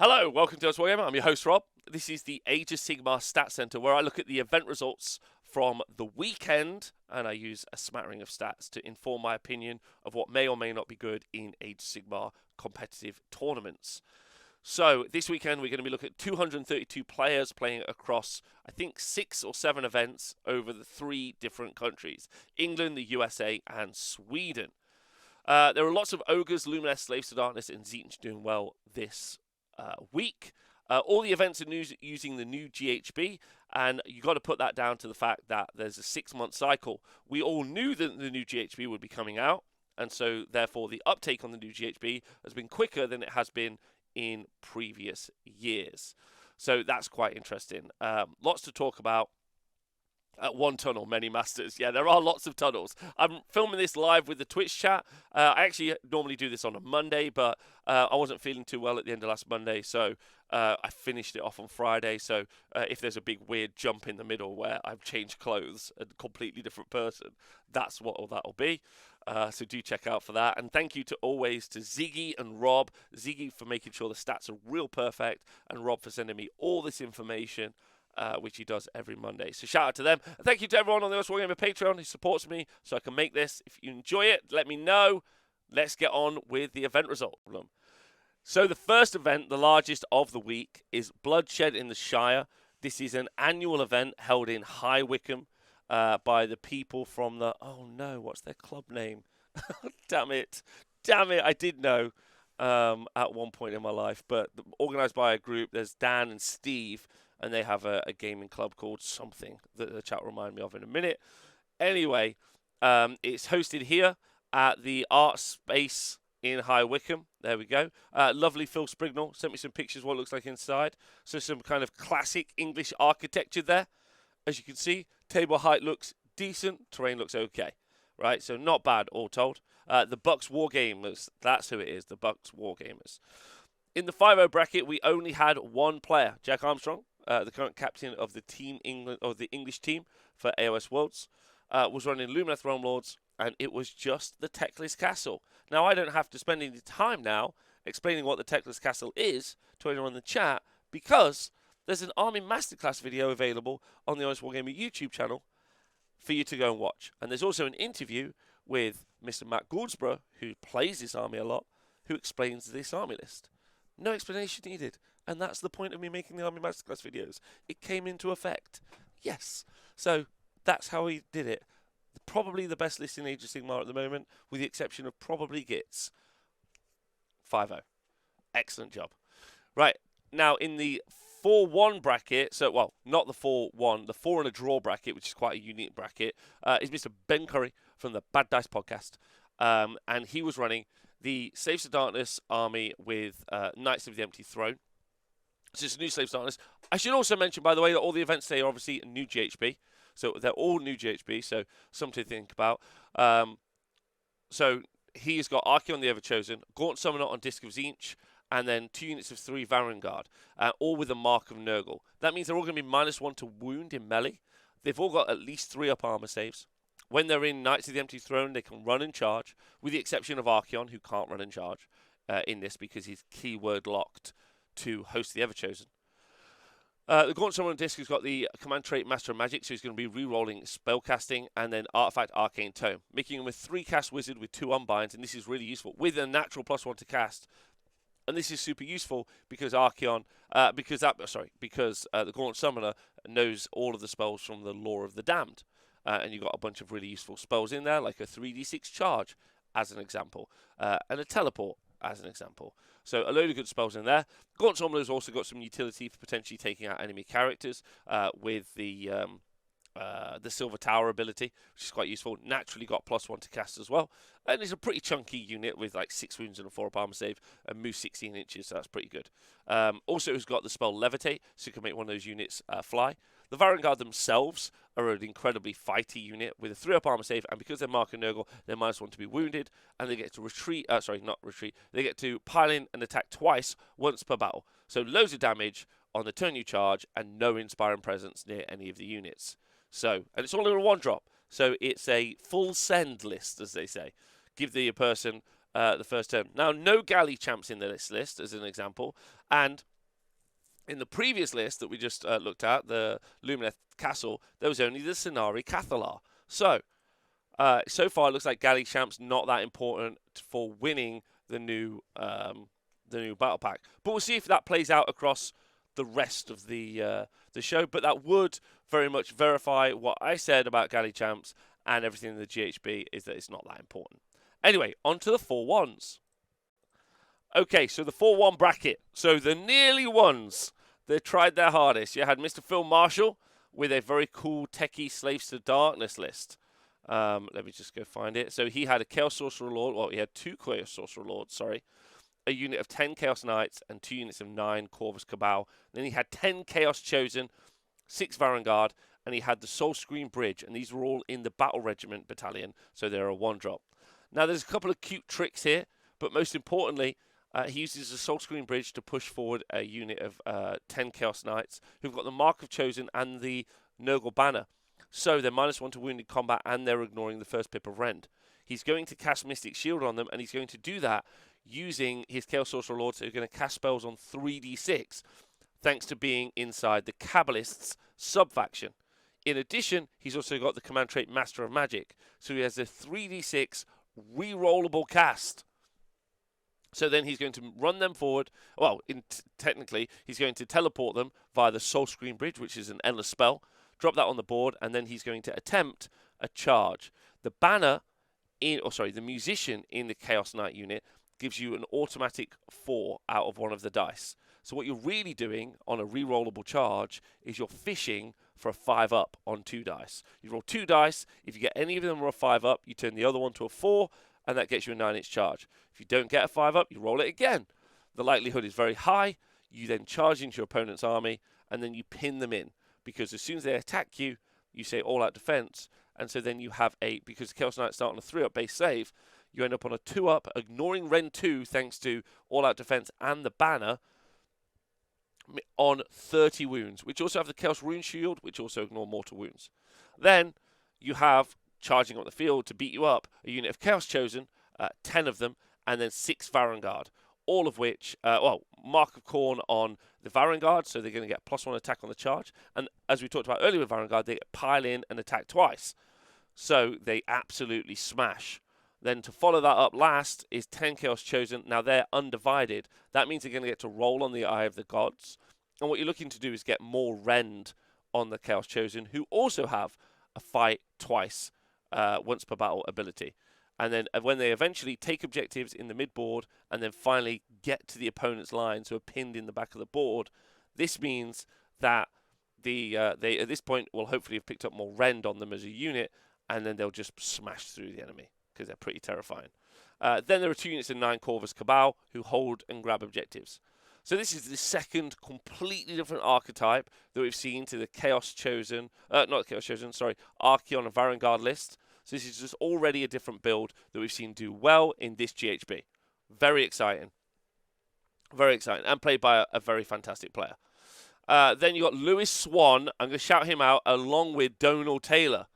Hello, welcome to Wargamer. I'm your host, Rob. This is the Age of Sigmar Stat Center, where I look at the event results from the weekend, and I use a smattering of stats to inform my opinion of what may or may not be good in Age of Sigmar competitive tournaments. So this weekend we're going to be looking at 232 players playing across, I think, 6 or 7 events over the 3 different countries: England, the USA, and Sweden. There are lots of Ogres, Lumineth, Slaves to Darkness, and Tzeentch doing well this week. All the events are using the new GHB, and you got to put that down to the fact that there's a 6-month cycle. We all knew that the new GHB would be coming out, and so therefore the uptake on the new GHB has been quicker than it has been in previous years. So that's quite interesting. Lots to talk about. One tunnel, many masters. Yeah, there are lots of tunnels. I'm filming this live with the Twitch chat. I actually normally do this on a Monday, but I wasn't feeling too well at the end of last Monday, so I finished it off on Friday. So if there's a big weird jump in the middle where I've changed clothes, a completely different person, that's what that'll be. So do check out for that. And thank you to Ziggy and Rob. Ziggy for making sure the stats are real perfect, and Rob for sending me all this information. Which he does every Monday. So shout out to them. And thank you to everyone on the Wargamer Patreon who supports me so I can make this. If you enjoy it, let me know. Let's get on with the event result. So the first event, the largest of the week, is Bloodshed in the Shire. This is an annual event held in High Wycombe by the people from the... Oh no, what's their club name? Damn it, I did know at one point in my life. But organised by a group, there's Dan and Steve, and they have a gaming club called something that the chat will remind me of in a minute. Anyway, it's hosted here at the Art Space in High Wycombe. There we go. Lovely Phil Sprignall sent me some pictures of what it looks like inside. So some kind of classic English architecture there. As you can see, table height looks decent. Terrain looks okay. Right, so not bad all told. The Bucks Wargamers, that's who it is, the Bucks Wargamers. In the 5-0 bracket, we only had one player, Jack Armstrong, the current captain of the Team England, or the English team for AOS Worlds, was running Lumineth Realm Lords, and it was just the Techless Castle. Now, I don't have to spend any time now explaining what the Techless Castle is to anyone in the chat, because there's an Army Masterclass video available on the Honest Wargamer YouTube channel for you to go and watch. And there's also an interview with Mr. Matt Goudsborough, who plays this army a lot, who explains this army list. No explanation needed. And that's the point of me making the Army Masterclass videos. It came into effect. Yes. So that's how he did it. Probably the best list in Age of Sigmar at the moment, with the exception of probably Gitz. 5-0. Excellent job. Right. Now, in the 4-1 bracket, so, well, not the 4-1, the 4 and a draw bracket, which is quite a unique bracket, is Mr. Ben Curry from the Bad Dice podcast. And he was running the Slaves to Darkness army with Knights of the Empty Throne. So it's a new Slaves to Darkness. I should also mention, by the way, that all the events today are obviously new GHB. So they're all new GHB, so something to think about. So he's got Archeon the Everchosen, Gaunt Summoner on Disc of Tzeentch, and then 2 units of 3 Varangard, all with a Mark of Nurgle. That means they're all going to be -1 to wound in melee. They've all got at least 3 up armor saves. When they're in Knights of the Empty Throne, they can run and charge, with the exception of Archeon, who can't run and charge in this because he's keyword locked to host the Everchosen. The Gaunt Summoner Disc has got the command trait Master of Magic, so he's going to be re-rolling spellcasting, and then Artifact Arcane Tome, making him a 3-cast wizard with 2 unbinds, and this is really useful, with a natural +1 to cast. And this is super useful because Archeon, because the Gaunt Summoner knows all of the spells from the Lore of the Damned. And you've got a bunch of really useful spells in there, like a 3d6 charge, as an example, and a teleport, as an example. So a load of good spells in there. Gaunt Summoner's also got some utility for potentially taking out enemy characters with the Silver Tower ability, which is quite useful. Naturally got +1 to cast as well. And it's a pretty chunky unit with like 6 wounds and a 4 up armor save and moves 16 inches, so that's pretty good. Also, it's got the spell Levitate, so you can make one of those units fly. The Varangard themselves are an incredibly fighty unit with a 3 up armor save, and because they're Mark and Nurgle, they're -1 to be wounded, and they get to retreat, they get to pile in and attack twice, once per battle. So loads of damage on the turn you charge, and no Inspiring Presence near any of the units. So, and it's all in a 1-drop, so it's a full send list, as they say. Give the person the first turn. Now, no galley champs in this list, as an example, and in the previous list that we just looked at, the Lumineth Castle, there was only the Cenari Cathalar. So far it looks like galley champs not that important for winning the new battle pack. But we'll see if that plays out across the rest of the show. But that would very much verify what I said about galley champs and everything in the GHB is that it's not that important. Anyway, on to the 4-1s. Okay, so the 4-1 bracket. So the nearly ones that tried their hardest. You had Mr. Phil Marshall with a very cool techie Slaves to Darkness list. Let me just go find it. So he had a Chaos Sorcerer Lord. Well, he had 2 Chaos Sorcerer Lords, sorry. A unit of 10 Chaos Knights and 2 units of 9 Corvus Cabal. Then he had 10 Chaos Chosen, 6 Varangard, and he had the Soul Screen Bridge. And these were all in the Battle Regiment Battalion, so they're a 1-drop. Now, there's a couple of cute tricks here, but most importantly, he uses the Soul Screen Bridge to push forward a unit of 10 Chaos Knights who've got the Mark of Chosen and the Nurgle Banner. So they're -1 to wounded combat and they're ignoring the first pip of Rend. He's going to cast Mystic Shield on them, and he's going to do that using his Chaos Sorcerer Lords who are going to cast spells on 3d6, thanks to being inside the Kabbalists sub-faction. In addition, he's also got the command trait Master of Magic, so he has a 3d6 re-rollable cast. So then he's going to run them forward. Well, technically, he's going to teleport them via the Soul Screen Bridge, which is an endless spell. Drop that on the board, and then he's going to attempt a charge. The banner, the musician in the Chaos Knight unit gives you an automatic 4 out of one of the dice. So what you're really doing on a re-rollable charge is you're fishing for a 5-up on 2 dice. You roll 2 dice. If you get any of them or a 5-up, you turn the other one to a 4, and that gets you a 9-inch charge. If you don't get a 5-up, you roll it again. The likelihood is very high. You then charge into your opponent's army, and then you pin them in. Because as soon as they attack you, you say all-out defense, and so then you have because the Chaos Knights start on a 3-up base save, you end up on a 2-up, ignoring Rend 2 thanks to all-out defense and the banner, on 30 wounds, which also have the Chaos Rune Shield, which also ignore mortal wounds. Then you have, charging up the field to beat you up, a unit of Chaos Chosen, 10 of them, and then 6 Varangard, all of which, Mark of Khorne on the Varangard, so they're going to get +1 attack on the charge. And as we talked about earlier with Varangard, they pile in and attack twice. So they absolutely smash. Then to follow that up last is 10 Chaos Chosen. Now they're undivided. That means they're going to get to roll on the Eye of the Gods. And what you're looking to do is get more Rend on the Chaos Chosen, who also have a fight twice, once per battle ability. And then when they eventually take objectives in the mid-board and then finally get to the opponent's lines who are pinned in the back of the board, this means that they at this point will hopefully have picked up more Rend on them as a unit, and then they'll just smash through the enemy because they're pretty terrifying. Then there are 2 units of 9 Corvus Cabal who hold and grab objectives. So this is the second completely different archetype that we've seen to the Archeon and Varangard list. So this is just already a different build that we've seen do well in this GHB. Very exciting. Very exciting. And played by a very fantastic player. Then you got Lewis Swan. I'm going to shout him out along with Donal Taylor.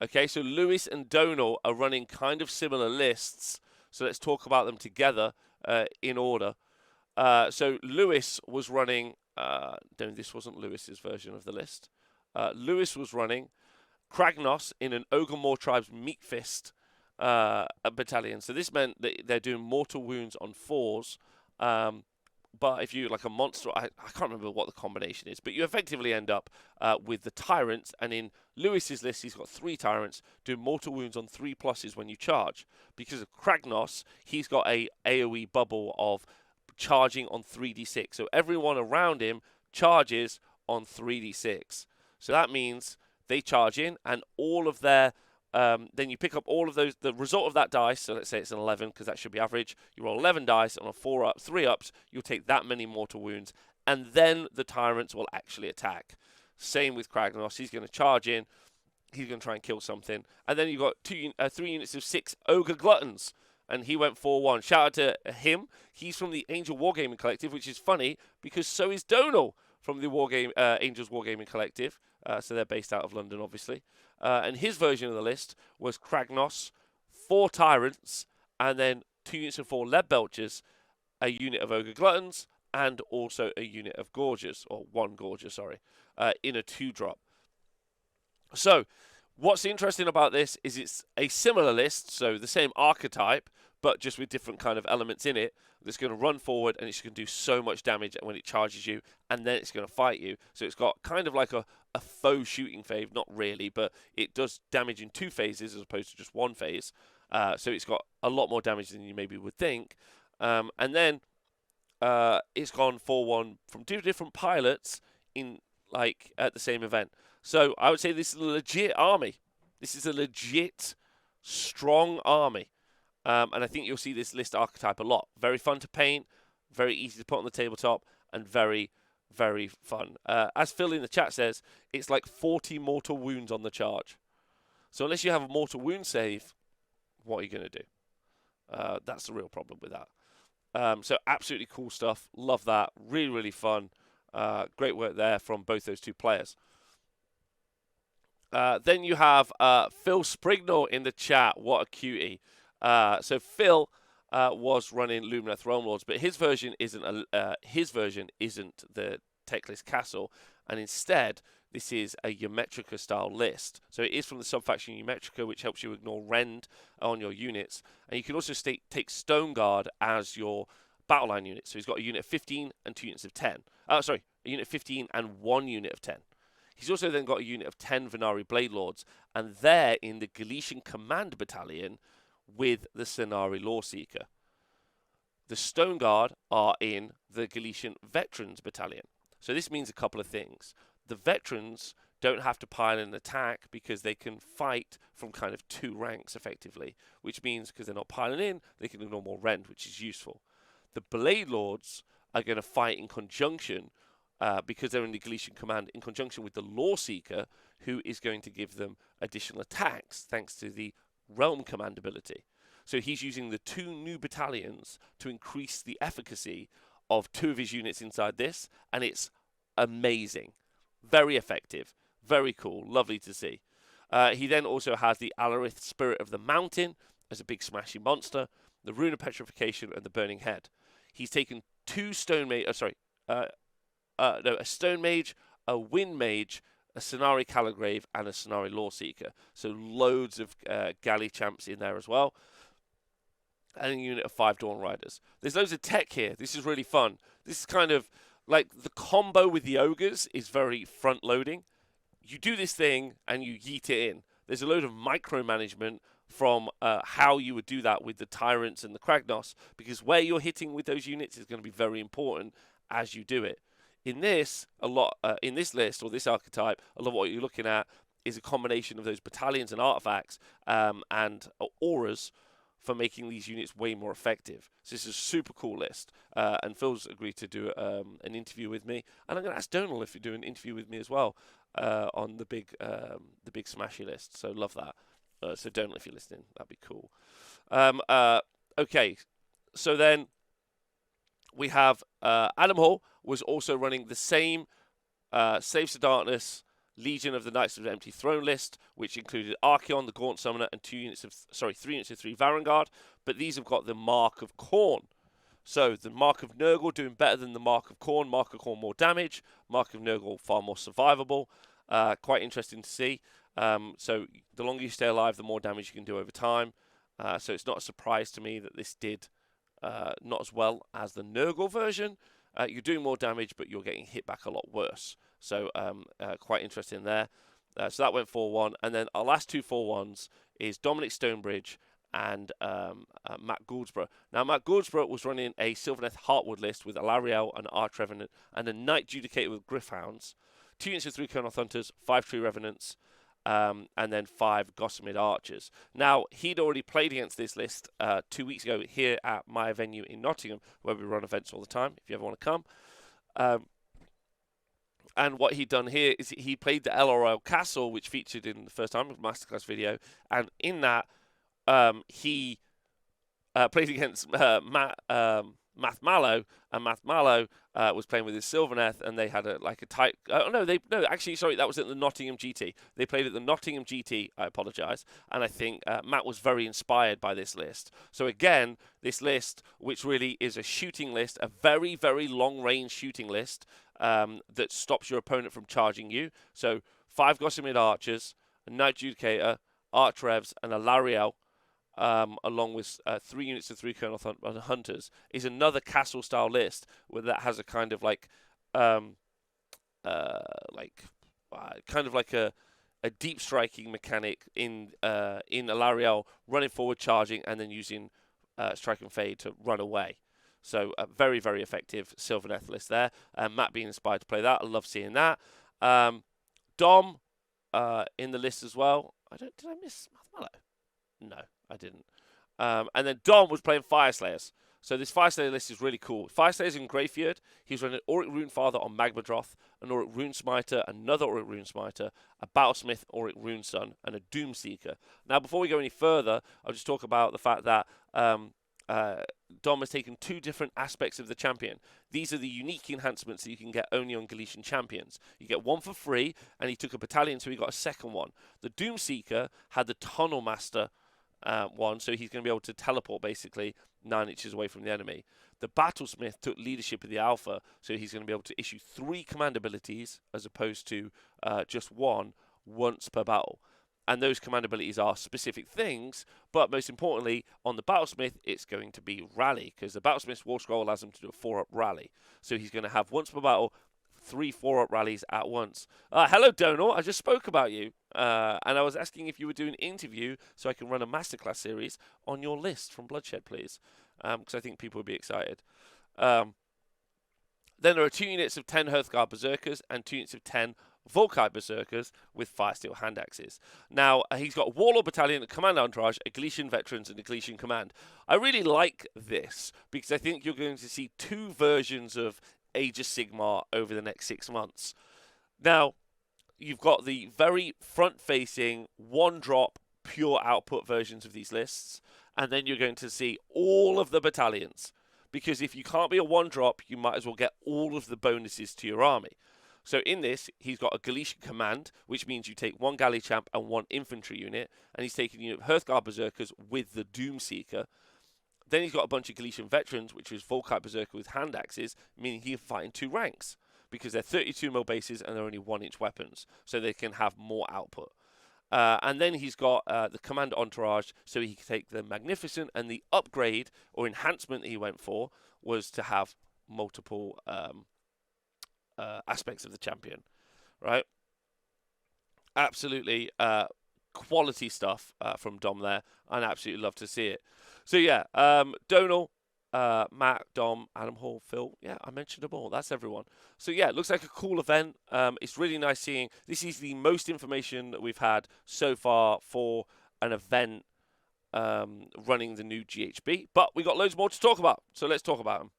Okay, so Lewis and Donal are running kind of similar lists. So let's talk about them together in order. So Lewis was running... this wasn't Lewis's version of the list. Lewis was running Kragnos in an Ogre Moor Tribes Meat Fist battalion. So this meant that they're doing mortal wounds on 4s. But if you like a monster, I can't remember what the combination is, but you effectively end up with the Tyrants. And in Lewis's list, he's got 3 Tyrants doing mortal wounds on 3+ when you charge. Because of Kragnos, he's got a AoE bubble of charging on 3d6. So everyone around him charges on 3d6. So that means they charge in, and all of their then you pick up all of those, the result of that dice. So let's say it's an 11, because that should be average. You roll 11 dice, and on 3-ups, you'll take that many mortal wounds, and then the Tyrants will actually attack. Same with Kragnos. He's going to charge in. He's going to try and kill something. And then you've got 3 units of 6 Ogre Gluttons, and he went 4-1. Shout out to him. He's from the Angel Wargaming Collective, which is funny, because so is Donal from the Angels Wargaming Collective. So they're based out of London, obviously. And his version of the list was Kragnos, 4 Tyrants, and then 2 units of 4 lead belchers, a unit of ogre gluttons, and also a unit of gorgers, or 1 gorger, sorry, in a 2-drop. So, what's interesting about this is it's a similar list, so the same archetype, but just with different kind of elements in it, that's going to run forward and it's going to do so much damage when it charges you, and then it's going to fight you. So it's got kind of like a faux shooting phase, not really, but it does damage in 2 phases as opposed to just 1 phase. So it's got a lot more damage than you maybe would think. And then it's gone 4-1 from 2 different pilots in at the same event. So I would say this is a legit army. This is a legit strong army. And I think you'll see this list archetype a lot. Very fun to paint, very easy to put on the tabletop, and very, very fun. As Phil in the chat says, it's like 40 mortal wounds on the charge. So unless you have a mortal wound save, what are you going to do? That's the real problem with that. So absolutely cool stuff. Love that. Really, really fun. Great work there from both those 2 players. Then you have Phil Sprignall in the chat. What a cutie. So Phil was running Lumineth Realm Lords, but his version isn't the Techless Castle, and instead this is a Eumetrica style list. So it is from the subfaction Eumetrica, which helps you ignore Rend on your units, and you can also take Stone Guard as your battle line unit. So he's got a unit of 15 and 2 units of 10. A unit of 15 and 1 unit of 10. He's also then got a unit of 10 Venari Blade Lords, and they're in the Galician Command Battalion with the Cenari Lawseeker. The Stone Guard are in the Galician Veterans Battalion. So this means a couple of things. The veterans don't have to pile an attack because they can fight from kind of 2 ranks effectively, which means because they're not piling in, they can ignore more rend, which is useful. The Blade Lords are going to fight in conjunction because they're in the Galician Command, in conjunction with the Lawseeker, who is going to give them additional attacks thanks to the Realm Command ability. So he's using the 2 new battalions to increase the efficacy of 2 of his units inside this, and it's amazing. Very effective. Very cool. Lovely to see. He then also has the Alarith Spirit of the Mountain as a big smashy monster, the Rune of Petrification, and the Burning Head. He's taken 2 Stone Mage, a Stone Mage, a Wind Mage, a Cenari Caligrave, and a Cenari Lawseeker. So loads of galley champs in there as well. And a unit of 5 Dawn Riders. There's loads of tech here. This is really fun. This is kind of like the combo with the ogres is very front-loading. You do this thing and you yeet it in. There's a load of micromanagement from how you would do that with the Tyrants and the Kragnos, because where you're hitting with those units is going to be very important as you do it. In this, in this list or this archetype, a lot of what you're looking at is a combination of those battalions and artifacts and auras for making these units way more effective. So this is a super cool list. And Phil's agreed to do an interview with me, and I'm going to ask Donal if you do an interview with me as well on the big smashy list. So love that. So Donal, if you're listening, that'd be cool. Okay, so then we have Adam Hall was also running the same Slaves to Darkness Legion of the Knights of the Empty Throne list, which included Archeon, the Gaunt Summoner, and 3 units of 3 Varangard, but these have got the Mark of Khorne. So the Mark of Nurgle doing better than the Mark of Khorne. Mark of Khorne more damage, Mark of Nurgle far more survivable. Quite interesting to see. So the longer you stay alive, the more damage you can do over time. So it's not a surprise to me that this did not as well as the Nurgle version. You're doing more damage, but you're getting hit back a lot worse. So quite interesting there. So that went 4-1. And then our last 2 4-1s is Dominic Stonebridge and Matt Gouldsborough. Now, Matt Gouldsborough was running a Sylvaneth Heartwood list with Alariel and Arch Revenant and a Knight Judicator with Gryph-hounds, 2 units of 3 Kernoth Hunters, 5 Tree Revenants, and then 5 Gossamed Archers. Now, he'd already played against this list 2 weeks ago here at my venue in Nottingham, where we run events all the time, if you ever want to come. And what he'd done here is he played the El Royal Castle, which featured in the first time of Masterclass video. And in that, he played against Matt Math Mallow, and Math Mallow was playing with his Sylvaneth, and they had a tight. Actually, sorry, that was at the Nottingham GT. They played at the Nottingham GT. I apologise, and I think Matt was very inspired by this list. So again, this list, which really is a shooting list, a very very long range shooting list that stops your opponent from charging you. So 5 Gossamer Archers, a Knight Judicator, Arch Revs, and a Lariel. Along with 3 units of 3 Colonel Hunters, is another castle-style list where that has a kind of a deep striking mechanic in Alariel, running forward, charging, and then using Strike and Fade to run away. So a very, very effective Sylvaneth list there. Matt being inspired to play that, I love seeing that. Dom in the list as well. Did I miss Mathmallow? No, I didn't. And then Dom was playing Fireslayers. So this Fireslayer list is really cool. Fireslayers in Greyfjord. He's running Auric Runefather on Magmadroth, an Auric Runesmiter, another Auric Runesmiter, a Battlesmith Auric Runeson, and a Doomseeker. Now, before we go any further, I'll just talk about the fact that Dom has taken 2 different aspects of the champion. These are the unique enhancements that you can get only on Galician champions. You get one for free, and he took a battalion, so he got a second one. The Doomseeker had the Tunnel Master one, so he's going to be able to teleport basically 9 inches away from the enemy. The Battlesmith took leadership of the Alpha, so he's going to be able to issue 3 command abilities as opposed to just one once per battle. And those command abilities are specific things, but most importantly, on the Battlesmith, it's going to be Rally, because the Battlesmith's War Scroll allows him to do a 4-up rally. So he's going to have once per battle 3 4-up rallies at once. Hello, Donal. I just spoke about you, and I was asking if you would do an interview so I can run a masterclass series on your list from Bloodshed, please, because I think people would be excited. Then there are 2 units of 10 Hearthguard Berserkers and 2 units of 10 Volkite Berserkers with Firesteel hand axes. Now, he's got a Warlord Battalion, a Command Entourage, a Galician Veterans, and a Galician Command. I really like this because I think you're going to see 2 versions of Age of Sigmar over the next 6 months. Now, you've got the very front-facing, 1-drop, pure output versions of these lists, and then you're going to see all of the battalions. Because if you can't be a 1-drop, you might as well get all of the bonuses to your army. So in this, he's got a Galician Command, which means you take 1 Galley Champ and 1 infantry unit, and he's taking a unit of Hearthguard Berserkers with the Doomseeker. Then he's got a bunch of Galician Veterans, which is Volkite Berserker with hand axes, meaning he can fight in 2 ranks, because they're 32mm bases and they're only 1-inch weapons, so they can have more output. And then he's got the Command Entourage, so he can take the Magnificent, and the upgrade or enhancement that he went for was to have multiple aspects of the champion, right? Absolutely quality stuff from Dom there, and I absolutely love to see it. So yeah, Donal, Matt, Dom, Adam Hall, Phil, yeah, I mentioned them all. That's everyone. So yeah, it looks like a cool event. It's really nice seeing. This is the most information that we've had so far for an event running the new GHB, but we got loads more to talk about, so let's talk about them.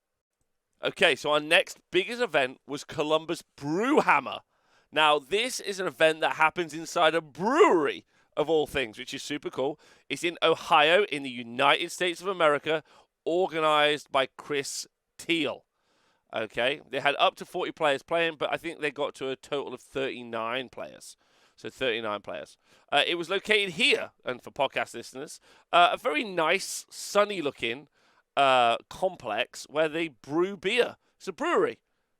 Okay, so our next biggest event was Columbus Brewhammer. Now, this is an event that happens inside a brewery, of all things, which is super cool. It's in Ohio, in the United States of America, organized by Chris Teal. Okay, they had up to 40 players playing, but I think they got to a total of 39 players. So 39 players. It was located here, and for podcast listeners, a very nice, sunny-looking complex where they brew beer. It's a brewery.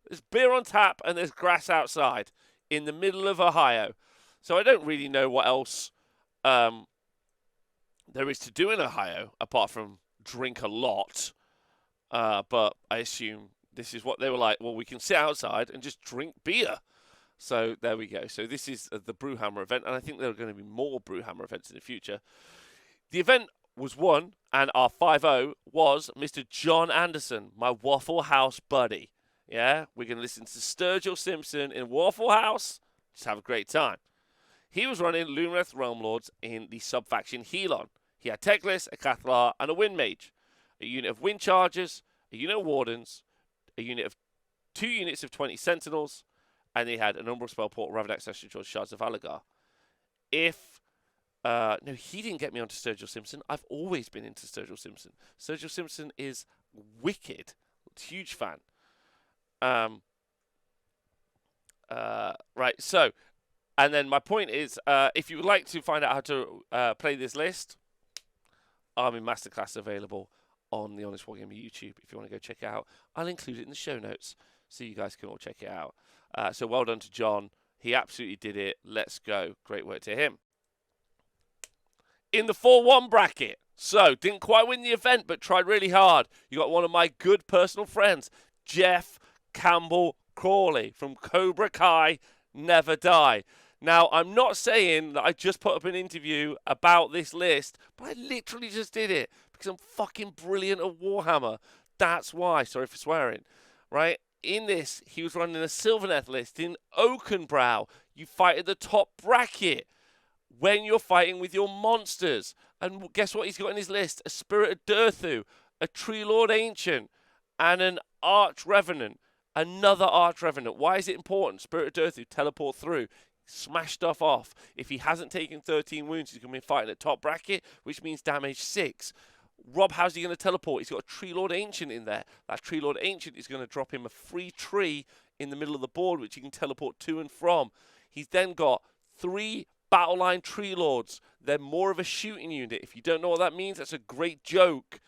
There's beer on tap and there's grass outside in the middle of Ohio. So I don't really know what else there is to do in Ohio apart from drink a lot. But I assume this is what they were like. Well, we can sit outside and just drink beer. So there we go. So this is the Brewhammer event, and I think there are going to be more Brewhammer events in the future. The event was won, and our 5-0 was Mr. John Anderson, my Waffle House buddy. Yeah, we're going to listen to Sturgill Simpson in Waffle House. Just have a great time. He was running Lumineth Realm Lords in the sub-faction Helon. He had Teclis, a Cathlar, and a Wind Mage. A unit of Wind Chargers, a unit of Wardens, a unit of 2 units of 20 Sentinels, and they had a Umbral Spellport, Ravadax, Astral Shards of Alagar. No, he didn't get me onto Sturgill Simpson. I've always been into Sturgill Simpson. Sturgill Simpson is wicked. Huge fan. Right, so, and then my point is, if you would like to find out how to play this list, Army Masterclass available on the Honest Wargamer YouTube. If you want to go check it out, I'll include it in the show notes so you guys can all check it out. So well done to John. He absolutely did it. Let's go. Great work to him. In the 4-1 bracket, so didn't quite win the event, but tried really hard. You got one of my good personal friends, Jeff Campbell Crawley from Cobra Kai Never Die. Now, I'm not saying that I just put up an interview about this list, but I literally just did it because I'm fucking brilliant at Warhammer. That's why. Sorry for swearing. Right? In this, he was running a Sylvaneth list in Oakenbrow. You fight at the top bracket when you're fighting with your monsters. And guess what he's got in his list? A Spirit of Durthu, a Tree Lord Ancient, and an Arch Revenant. Another Arch Revenant. Why is it important? Spirit of Durthu, teleport through. Smash stuff off. If he hasn't taken 13 wounds, he's going to be fighting at top bracket, which means damage 6. Rob, how's he going to teleport? He's got a Tree Lord Ancient in there. That Tree Lord Ancient is going to drop him a free tree in the middle of the board, which he can teleport to and from. He's then got 3 Battle Line Tree Lords. They're more of a shooting unit. If you don't know what that means, that's a great joke.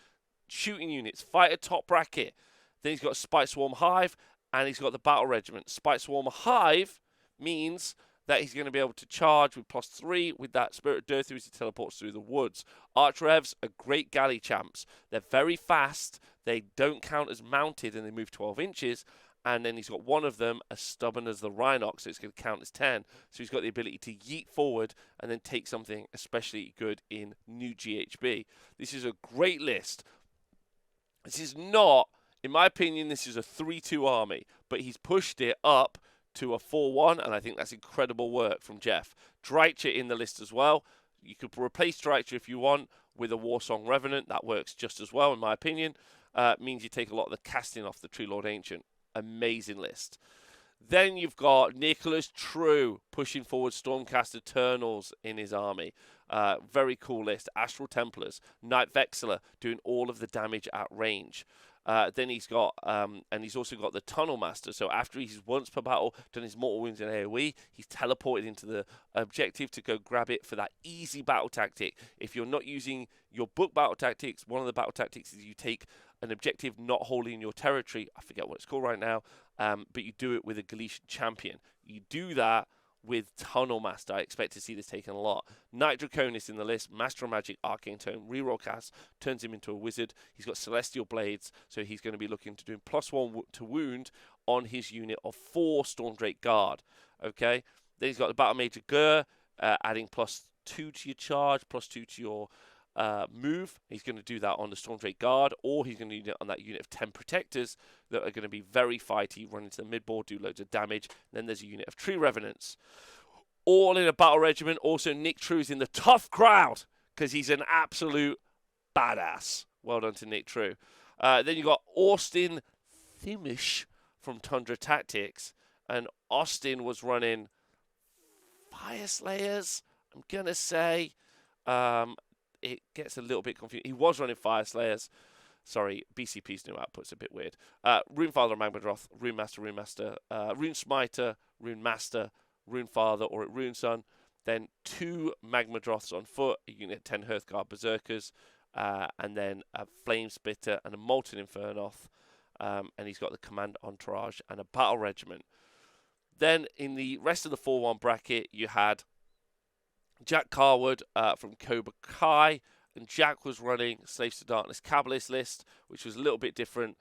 Shooting units. Fight at top bracket. Then he's got Spike Swarm Hive, and he's got the Battle Regiment. Spike Swarm Hive means that he's going to be able to charge with +3 with that Spirit of Durthu as he teleports through the woods. Arch Revs are great galley champs. They're very fast. They don't count as mounted, and they move 12 inches. And then he's got one of them as stubborn as the Rhinox, so it's going to count as 10. So he's got the ability to yeet forward and then take something especially good in new GHB. This is a great list. This is not, in my opinion, this is a 3-2 army, but he's pushed it up to a 4-1, and I think that's incredible work from Jeff. Dreicher in the list as well. You could replace Dreicher if you want with a Warsong Revenant. That works just as well, in my opinion. Means you take a lot of the casting off the Tree Lord Ancient. Amazing list. Then you've got Nicholas True pushing forward Stormcast Eternals in his army. Very cool list. Astral Templars. Night Vexilla doing all of the damage at range. Then he's got, and he's also got the Tunnel Master. So after he's once per battle done his mortal wounds in AoE, he's teleported into the objective to go grab it for that easy battle tactic. If you're not using your book battle tactics, one of the battle tactics is you take an objective not wholly in your territory. I forget what it's called right now, but you do it with a Galician champion. You do that with Tunnel Master. I expect to see this taken a lot. Knight Draconis in the list, Master of Magic, Arcane Tome, reroll cast, turns him into a wizard. He's got Celestial Blades, so he's going to be looking to do +1 to wound on his unit of 4 Stormdrake Guard. Okay, then he's got the Battle Major Gur, adding +2 to your charge, +2 to your move. He's going to do that on the Stormdrake Guard, or he's going to do it on that unit of 10 Protectors that are going to be very fighty, run into the midboard, do loads of damage. And then there's a unit of Tree Revenants. All in a Battle Regiment. Also, Nick True's in the tough crowd because he's an absolute badass. Well done to Nick True. Then you got Austin Thimish from Tundra Tactics. And Austin was running Fire Slayers, I'm going to say. It gets a little bit confusing. He was running Fire Slayers. Sorry, BCP's new output's a bit weird. Runefather, Magmadroth, Runemaster, Rune Smiter, Rune Master, Runefather, or at Runeson. Then 2 Magmadroths on foot, a unit of 10 Hearthguard Berserkers, and then a Flame Splitter and a Molten Infernoth. And he's got the Command Entourage and a Battle Regiment. Then in the rest of the 4-1 bracket, you had Jack Carwood from Cobra Kai, and Jack was running Slaves to Darkness Kabbalist list, which was a little bit different.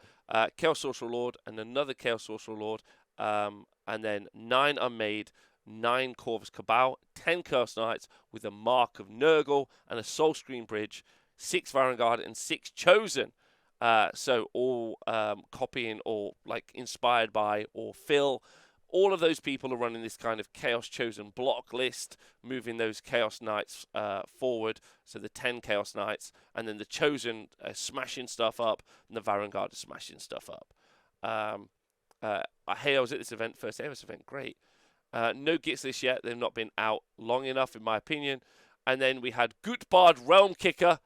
Chaos Sorcerer Lord and another Chaos Sorcerer Lord, and then 9 Unmade, 9 Corvus Cabal, 10 Curse Knights with a Mark of Nurgle and a Soul Screen Bridge, 6 Varangard and 6 Chosen. So all copying or like inspired by or Phil. All of those people are running this kind of Chaos Chosen block list, moving those Chaos Knights forward. So the 10 Chaos Knights, and then the Chosen smashing stuff up, and the Varangard smashing stuff up. Hey, I was at this event, first day of this event, great. No Gits list yet, they've not been out long enough, in my opinion. And then we had Gutbard Realm Kicker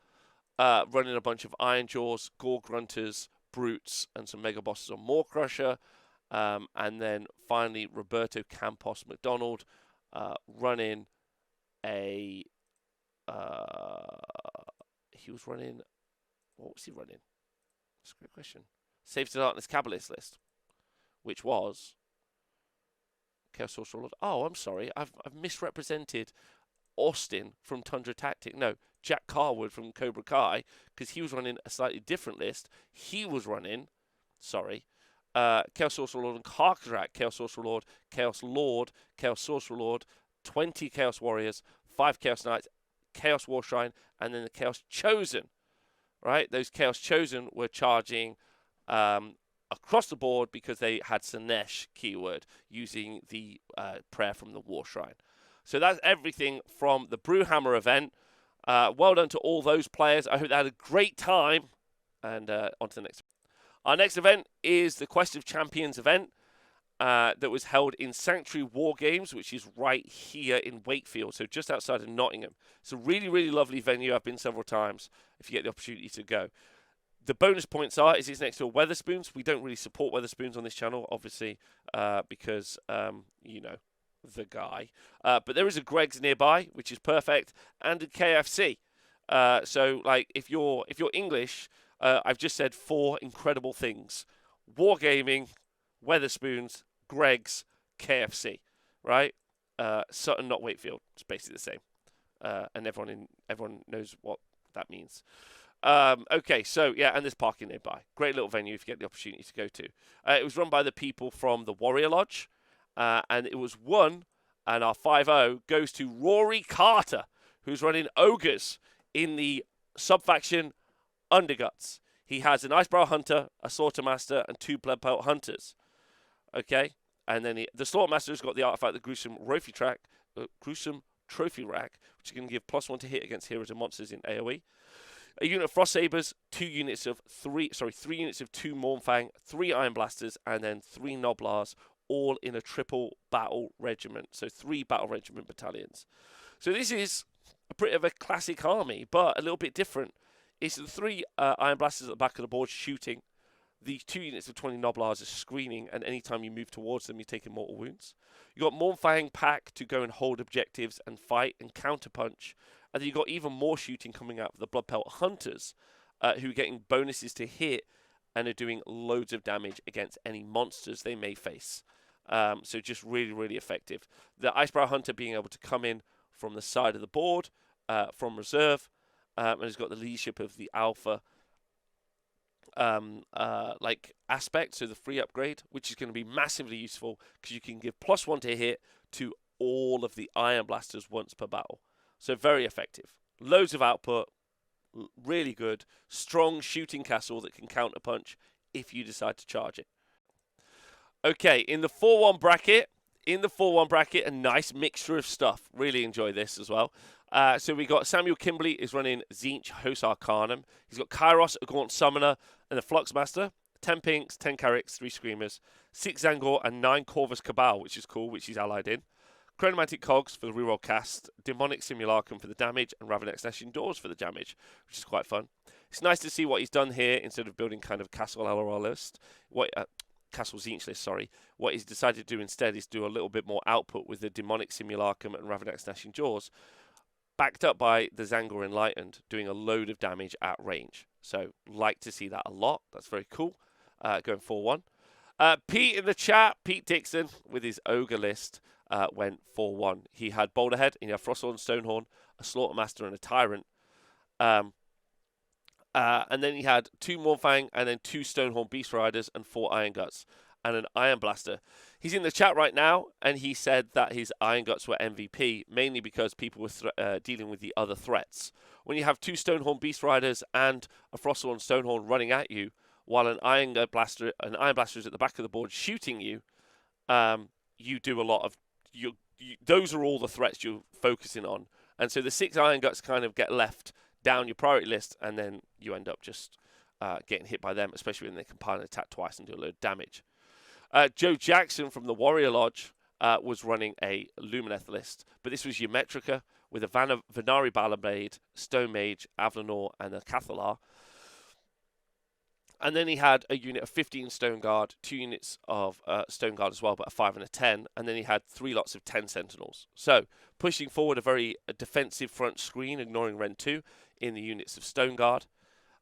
running a bunch of Iron Jaws, Gore Grunters, brutes and some mega bosses on Maw Crusher. And then finally, Roberto Campos McDonald running a... he was running... What was he running? That's a great question. Save to Darkness Cabalist list, which was Chaos Sorcerer Lord. Oh, I'm sorry. I've misrepresented Austin from Tundra Tactic. No, Jack Carwood from Cobra Kai, because he was running a slightly different list. He was running, Chaos Sorcerer Lord and Karkarak, Chaos Sorcerer Lord, Chaos Sorcerer Lord, 20 Chaos Warriors, 5 Chaos Knights, Chaos War Shrine, and then the Chaos Chosen. Right? Those Chaos Chosen were charging across the board because they had Sinesh keyword using the prayer from the War Shrine. So that's everything from the Brewhammer event. Well done to all those players. I hope they had a great time. And on to the next. Our next event is the Quest of Champions event that was held in Sanctuary War Games, which is right here in Wakefield, so just outside of Nottingham. It's a really, really lovely venue. I've been several times if you get the opportunity to go. The bonus points is it's next to a Weatherspoons. We don't really support Weatherspoons on this channel, obviously, because, you know, the guy. But there is a Greg's nearby, which is perfect, and a KFC. So, like, if you're English, I've just said 4 incredible things: Wargaming, Weatherspoons, Greg's, KFC, right? Sutton, not Wakefield. It's basically the same, and everyone knows what that means. Okay, so yeah, and there's parking nearby. Great little venue if you get the opportunity to go to. It was run by the people from the Warrior Lodge, and it was won. And our 5-0 goes to Rory Carter, who's running Ogres in the sub-faction Underguts. He has an Icebrow Hunter, a Slaughtermaster, and 2 Bloodpelt Hunters. Okay, and then the Slaughtermaster's got the artifact, the Gruesome Trophy Rack, which is going to give +1 to hit against heroes and monsters in AoE. A unit of Frost Sabers, 3 units of 2 Mournfang, 3 Iron Blasters, and then 3 Noblars, all in a triple battle regiment. So 3 battle regiment battalions. So this is a bit of a classic army, but a little bit different. It's the 3 Iron Blasters at the back of the board shooting. The 2 units of 20 Noblars are screening, and anytime you move towards them, you take mortal wounds. You've got Mournfang Pack to go and hold objectives and fight and counterpunch. And then you've got even more shooting coming out of the Bloodpelt Hunters, who are getting bonuses to hit and are doing loads of damage against any monsters they may face. So just really, really effective. The Icebrow Hunter being able to come in from the side of the board, from reserve, and has got the leadership of the Alpha aspect, so the free upgrade, which is going to be massively useful because you can give +1 to hit to all of the Iron Blasters once per battle. So very effective. Loads of output, really good, strong shooting castle that can counterpunch if you decide to charge it. Okay, in the 4-1 bracket, a nice mixture of stuff. Really enjoy this as well. So we got Samuel Kimberley is running Tzeentch Hos Arcanum. He's got Kairos, a Gaunt Summoner, and a Fluxmaster. 10 Pinks, 10 Carricks, 3 Screamers, 6 Zangor, and 9 Corvus Cabal, which is cool, which he's allied in. Chronomantic Cogs for the reroll cast, Demonic Simulacrum for the damage, and Ravenex Gnashing Doors for the damage, which is quite fun. It's nice to see what he's done here instead of building kind of Castle LRL list. Castle Tzeentch list, sorry. What he's decided to do instead is do a little bit more output with the Demonic Simulacrum and Ravenex Gnashing Jaws, backed up by the Zangor Enlightened, doing a load of damage at range. So, like to see that a lot. That's very cool. Going 4-1. Pete in the chat, Pete Dixon, with his Ogre list, went 4-1. He had Boulderhead, he had Frosthorn, Stonehorn, a Slaughtermaster, and a Tyrant. And then he had 2 Mournfang, and then 2 Stonehorn Beast Riders, and 4 Iron Guts, and an Iron Blaster. He's in the chat right now, and he said that his Iron Guts were MVP, mainly because people were dealing with the other threats. When you have 2 Stonehorn Beast Riders and a Frosthorn Stonehorn running at you, while an Iron Blaster is at the back of the board shooting you, you do a lot of... those are all the threats you're focusing on. And so the 6 Iron Guts kind of get left down your priority list, and then you end up just getting hit by them, especially when they combine and attack twice and do a load of damage. Joe Jackson from the Warrior Lodge was running a Lumineth list, but this was Geometrica with a Venari Ballablade, Stone Mage, Avlanor, and a Cathalar. And then he had a unit of 15 Stone Guard, 2 units of Stone Guard as well, but a 5 and a 10. And then he had 3 lots of 10 Sentinels. So pushing forward a very defensive front screen, ignoring Ren 2 in the units of Stone Guard.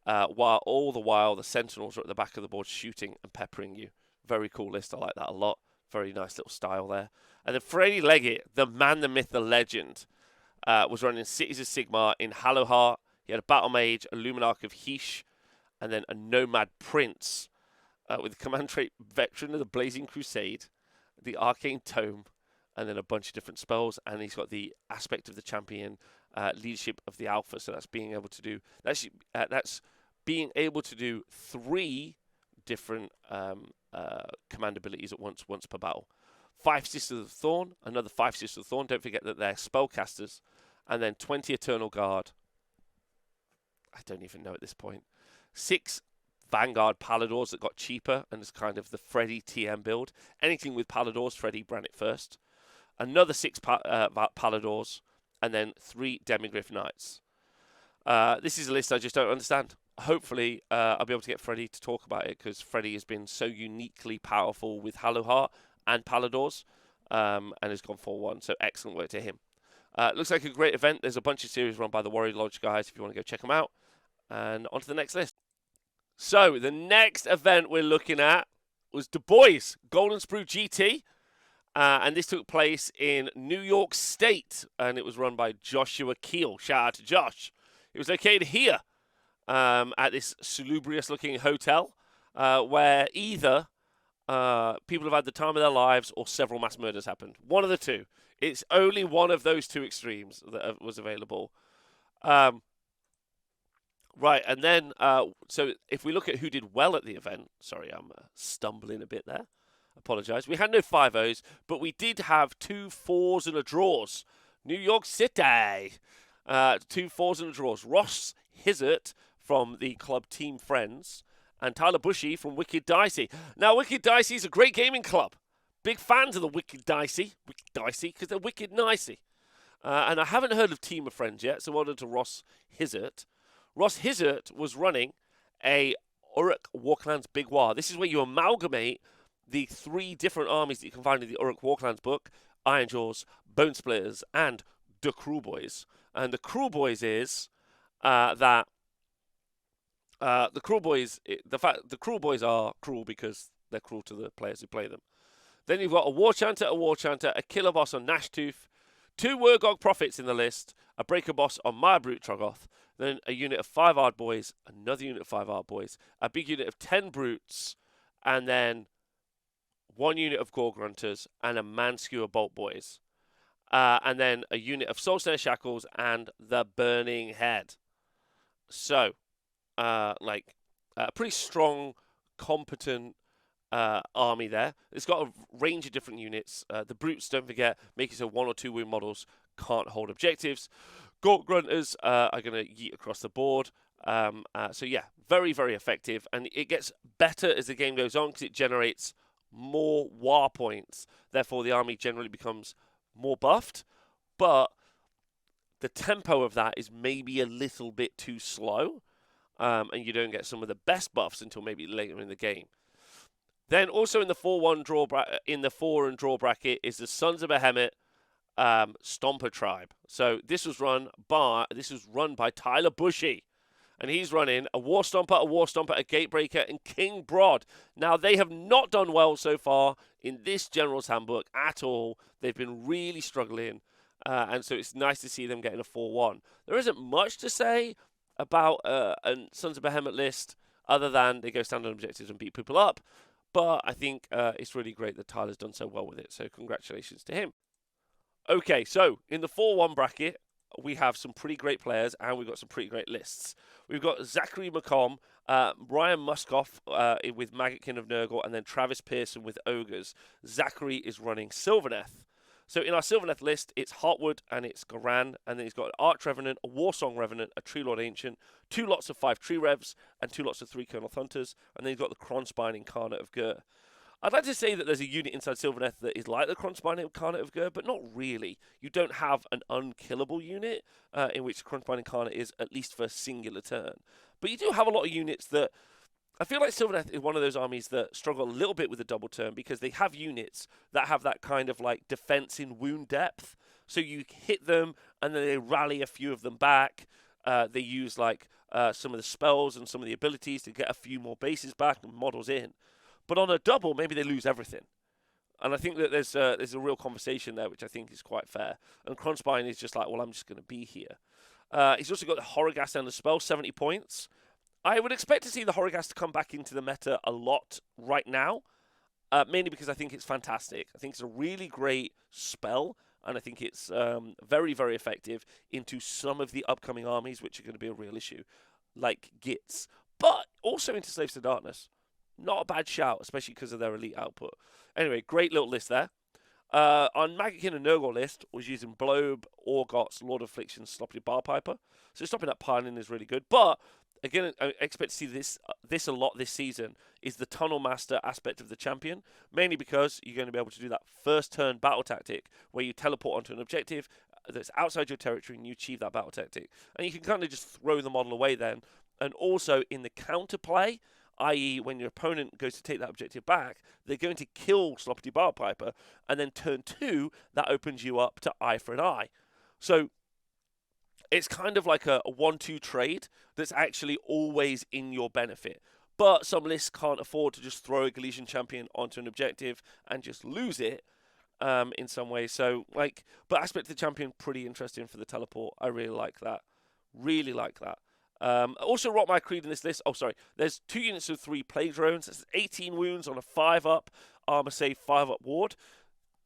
While all the while the Sentinels are at the back of the board shooting and peppering you. Very cool list. I like that a lot. Very nice little style there. And then Freddie Leggett, the man, the myth, the legend, was running Cities of Sigmar in Hallowheart. He had a Battle Mage, a Luminarch of Heesh, and then a Nomad Prince with the command trait Veteran of the Blazing Crusade, the Arcane Tome, and then a bunch of different spells. And he's got the aspect of the champion, leadership of the Alpha. So that's being able to do that's being able to do 3 different command abilities at once per battle. 5 Sisters of the Thorn, another 5 Sisters of the Thorn. Don't forget that they're spellcasters, and then 20 Eternal Guard. I don't even know at this point. 6 Vanguard Paladors that got cheaper, and it's kind of the Freddy TM build. Anything with Paladors, Freddy ran it first. Another 6 Paladors, and then 3 Demigryph Knights. This is a list I just don't understand. Hopefully, I'll be able to get Freddy to talk about it, because Freddy has been so uniquely powerful with Hallowheart and Paladors, and has gone 4-1, so excellent work to him. Looks like a great event. There's a bunch of series run by the Warrior Lodge guys if you want to go check them out. And on to the next list. So, the next event we're looking at was DaBoyz Golden Sprue GT. And this took place in New York State. And it was run by Joshua Keel. Shout out to Josh. It was located here at this salubrious-looking hotel where either people have had the time of their lives or several mass murders happened. One of the two. It's only one of those two extremes that was available. Right, and then, so if we look at who did well at the event, sorry, I'm stumbling a bit there. Apologise. We had no 5-0s, but we did have 2 4s and a draws. New York City. 2 4s and a draws. Ross Hizzert from the club Team Friends and Tyler Bushy from Wicked Dicey. Now, Wicked Dicey is a great gaming club. Big fans of the Wicked Dicey, because they're wicked nicey. And I haven't heard of Team of Friends yet, so well done to Ross Hizzert. Ross Hizzert was running a Uruk Warclans Big War. This is where you amalgamate the 3 different armies that you can find in the Uruk Warclans book: Ironjaws, Bone Splitters, and the Kruleboyz. And the Kruleboyz is the Kruleboyz are cruel because they're cruel to the players who play them. Then you've got a War Chanter, a Killer Boss on Nashtooth, 2 Wurgog Prophets in the list, a Breaker Boss on Maya Brute Troggoth, then a unit of 5 Ard Boys, another unit of 5 Ard Boys, a big unit of 10 Brutes, and then 1 unit of Gore Grunters and a Manskewer Bolt Boys. And then a unit of Soulsnare Shackles and the Burning Head. So, a pretty strong, competent army there. It's got a range of different units. The Brutes, don't forget, make it so 1 or 2 wound models can't hold objectives. Gore Grunters are going to yeet across the board. So yeah, very, very effective. And it gets better as the game goes on because it generates more war points. Therefore, the army generally becomes more buffed. But the tempo of that is maybe a little bit too slow. And you don't get some of the best buffs until maybe later in the game. Then also in the 4-1 draw in the 4 and draw bracket is the Sons of Behemoth Stomper Tribe. So this was run by Tyler Bushy, and he's running a War Stomper, a Gatebreaker, and King Brod. Now they have not done well so far in this General's Handbook at all. They've been really struggling, and so it's nice to see them getting a 4-1. There isn't much to say about a Sons of Behemoth list other than they go stand on objectives and beat people up. But I think it's really great that Tyler's done so well with it, so congratulations to him. Okay, so in the 4-1 bracket, we have some pretty great players, and we've got some pretty great lists. We've got Zachary McComb, Ryan Muskoff with Maggotkin of Nurgle, and then Travis Pearson with Ogres. Zachary is running Sylvaneth. So in our Sylvaneth list, it's Heartwood and it's Goran, and then he's got an Arch Revenant, a Warsong Revenant, a Tree Lord Ancient, 2 lots of 5 Tree Revs, and 2 lots of 3 Colonel Hunters, and then he's got the Kronspine Incarnate of Gur. I'd like to say that there's a unit inside Sylvaneth that is like the Kronspine Incarnate of Gur, but not really. You don't have an unkillable unit in which the Kronspine Incarnate is, at least for a singular turn. But you do have a lot of units that I feel like Sylvaneth is one of those armies that struggle a little bit with the double turn because they have units that have that kind of like defense in wound depth. So you hit them and then they rally a few of them back. They use like some of the spells and some of the abilities to get a few more bases back and models in. But on a double, maybe they lose everything. And I think that there's a real conversation there, which I think is quite fair. And Kronspine is just like, well, I'm just going to be here. He's also got the Horrorghast and the spell, 70 points. I would expect to see the Horrorghast to come back into the meta a lot right now, mainly because I think it's fantastic. I think it's a really great spell, and I think it's very, very effective into some of the upcoming armies, which are going to be a real issue, like Gits, but also into Slaves to Darkness. Not a bad shout, especially because of their elite output. Anyway, great little list there. On Maggotkin and Nurgle list was using Blobe, Orgots, Lord of Affliction, Sloppy Barpiper. So stopping that piling is really good. But again, I expect to see this a lot this season, is the Tunnel Master aspect of the champion, mainly because you're going to be able to do that first turn battle tactic where you teleport onto an objective that's outside your territory and you achieve that battle tactic. And you can kind of just throw the model away then. And also in the counterplay, i.e. when your opponent goes to take that objective back, they're going to kill Sloppity Barpiper, and then turn 2, that opens you up to eye for an eye. So it's kind of like a 1-2 trade that's actually always in your benefit. But some lists can't afford to just throw a Galician champion onto an objective and just lose it in some way. So, but aspect of the champion, pretty interesting for the teleport. I really like that. Really like that. Also, Rot My Creed in this list. Oh, sorry. There's 2 units of 3 plague drones. That's 18 wounds on a 5-up armor save, 5-up ward.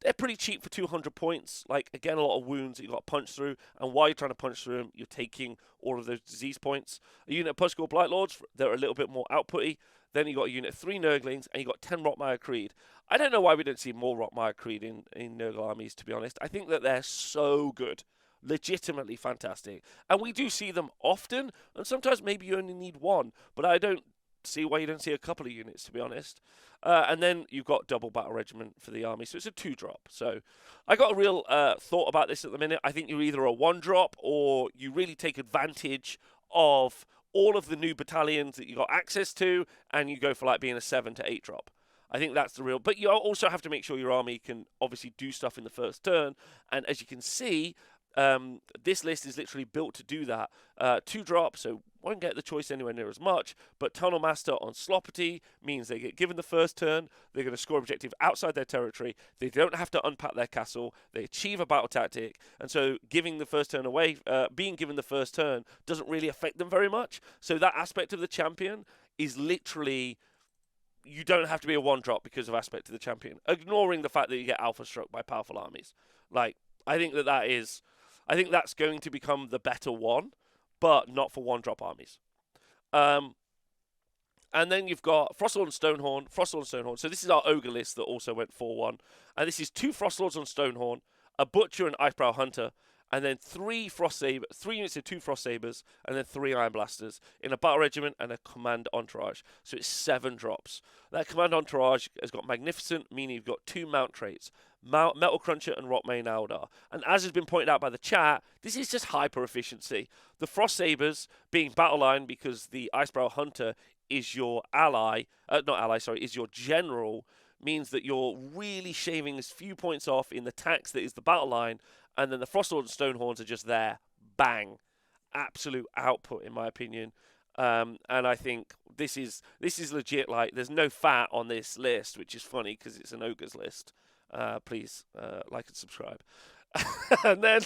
They're pretty cheap for 200 points. Like, again, a lot of wounds that you've got to punch through. And while you're trying to punch through them, you're taking all of those disease points. A unit of Pushkal Blight Lords, they're a little bit more outputty. Then you got a unit of 3 Nurglings, and you got 10 Rotmire Creed. I don't know why we don't see more Rotmire Creed in Nurgle armies, to be honest. I think that they're so good. Legitimately fantastic. And we do see them often, and sometimes maybe you only need 1, but I don't see why you don't see a couple of units, to be honest. And then you've got double battle regiment for the army, so it's a 2-drop. So I got a real thought about this at the minute. I think you're either a 1-drop or you really take advantage of all of the new battalions that you got access to, and you go for like being a 7 to 8-drop. I think that's the real. But you also have to make sure your army can obviously do stuff in the first turn, and as you can see, this list is literally built to do that. 2-drop, so won't get the choice anywhere near as much, but Tunnel Master on Sloppity means they get given the first turn, they're going to score objective outside their territory, they don't have to unpack their castle, they achieve a battle tactic, and so giving the first turn away, being given the first turn doesn't really affect them very much. So that aspect of the champion is literally, you don't have to be a 1-drop because of aspect of the champion, ignoring the fact that you get alpha struck by powerful armies. Like, I think that's going to become the better one, but not for 1-drop armies. And then you've got Frostlord and Stonehorn. So this is our Ogre list that also went 4-1. And this is 2 Frostlords on Stonehorn, a Butcher and Icebrow Hunter, and then 3 units of 2 Frost Sabers, and then 3 Iron Blasters in a Battle Regiment and a Command Entourage. So it's 7 drops. That Command Entourage has got Magnificent, meaning you've got 2 mount traits. Metal Cruncher and Rotmane Eldar. And as has been pointed out by the chat, this is just hyper efficiency. The Frost Sabers being battle line because the Icebrow Hunter is your is your general, means that you're really shaving as few points off in the tax that is the battle line, and then the Frostlord and Stonehorns are just there. Bang. Absolute output, in my opinion. And I think this is legit. Like, there's no fat on this list, which is funny because it's an Ogre's list. Please like and subscribe. and then,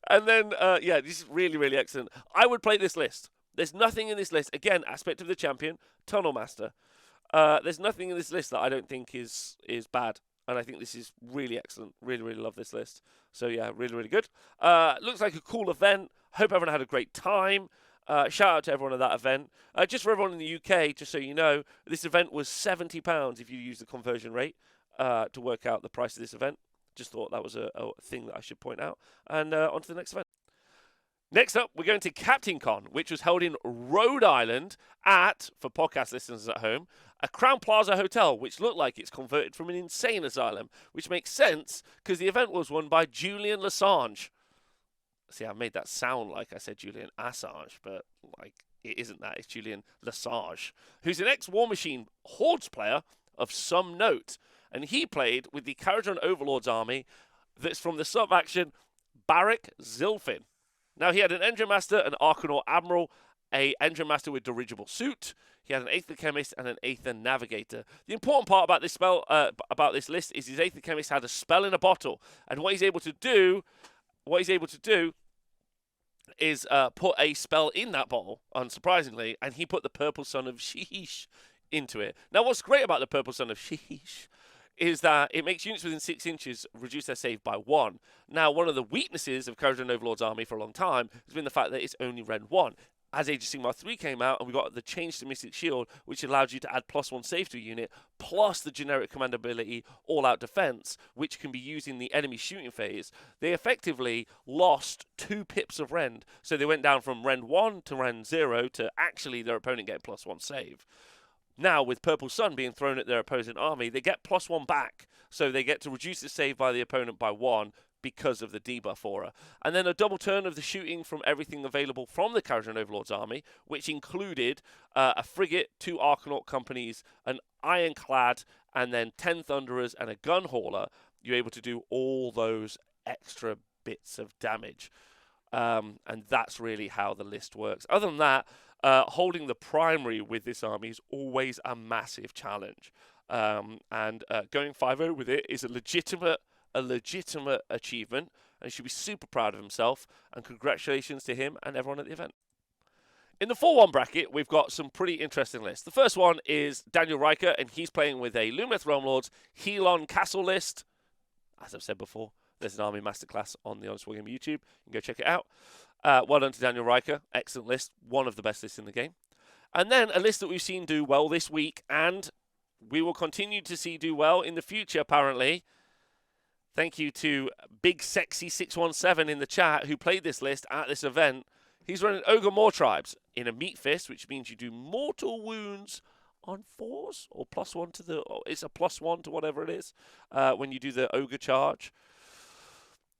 this is really, really excellent. I would play this list. There's nothing in this list. Again, aspect of the champion, Tunnel Master. There's nothing in this list that I don't think is bad. And I think this is really excellent. Really, really love this list. So yeah, really, really good. Looks like a cool event. Hope everyone had a great time. Shout out to everyone at that event. Just for everyone in the UK, just so you know, this event was £70 if you use the conversion rate. To work out the price of this event. Just thought that was a thing that I should point out. And on to the next event. Next up, we're going to CaptainCon, which was held in Rhode Island at, for podcast listeners at home, a Crown Plaza hotel, which looked like it's converted from an insane asylum, which makes sense because the event was won by Julian Assange. See, I made that sound like I said Julian Assange, but like it isn't that. It's Julian Lesage, who's an ex-War Machine Hordes player of some note. And he played with the Kharadron Overlord's army that's from the sub-faction Barak Zilfin. Now, he had an Engine Master, an Archanaut Admiral, a Engine Master with dirigible suit. He had an Aether Chemist and an Aether Navigator. The important part about this spell, about this list, is his Aether Chemist had a spell in a bottle, and what he's able to do is put a spell in that bottle, unsurprisingly, and he put the Purple Sun of Sheesh into it. Now, what's great about the Purple Sun of Sheesh is that it makes units within 6 inches reduce their save by 1. Now, one of the weaknesses of Kharadron Overlord's army for a long time has been the fact that it's only Ren 1. As Age of Sigmar 3 came out, and we got the change to Mystic Shield, which allowed you to add +1 save to a unit, plus the generic command ability All-Out Defense, which can be used in the enemy shooting phase, they effectively lost 2 pips of Rend. So they went down from Rend 1 to Rend 0 to actually their opponent getting +1 save. Now, with Purple Sun being thrown at their opposing army, they get +1 back. So they get to reduce the save by the opponent by 1 because of the debuff aura. And then a double turn of the shooting from everything available from the Kharadron Overlord's army, which included a frigate, 2 Archanaut companies, an Ironclad, and then 10 Thunderers and a Gun Hauler. You're able to do all those extra bits of damage. And that's really how the list works. Other than that, holding the primary with this army is always a massive challenge. And going 5-0 with it is a legitimate achievement, and he should be super proud of himself, and congratulations to him and everyone at the event. In the 4-1 bracket, we've got some pretty interesting lists. The first one is Daniel Riker, and he's playing with a Lumineth Realm Lords Helon Castle list. As I've said before, there's an army masterclass on the Honest Wargamer YouTube. You can go check it out. Well done to Daniel Riker. Excellent list. One of the best lists in the game. And then a list that we've seen do well this week, and we will continue to see do well in the future, apparently. Thank you to Big Sexy 617 in the chat who played this list at this event. He's running Ogre More Tribes in a Meat Fist, which means you do mortal wounds on 4s or +1 to the. Or it's a +1 to whatever it is when you do the Ogre charge.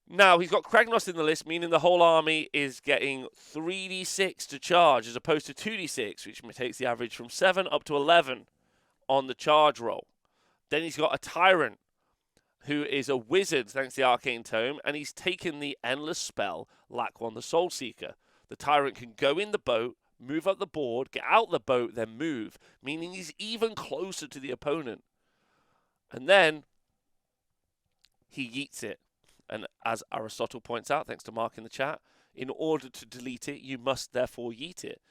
Now, he's got Kragnos in the list, meaning the whole army is getting 3d6 to charge as opposed to 2d6, which takes the average from 7 up to 11 on the charge roll. Then he's got a Tyrant, who is a wizard thanks to the Arcane Tome, and he's taken the endless spell Laquan the Soul Seeker. The Tyrant can go in the boat, move up the board, get out the boat, then move, meaning he's even closer to the opponent. And then he yeets it. And as Aristotle points out, thanks to Mark in the chat, in order to delete it, you must therefore yeet it.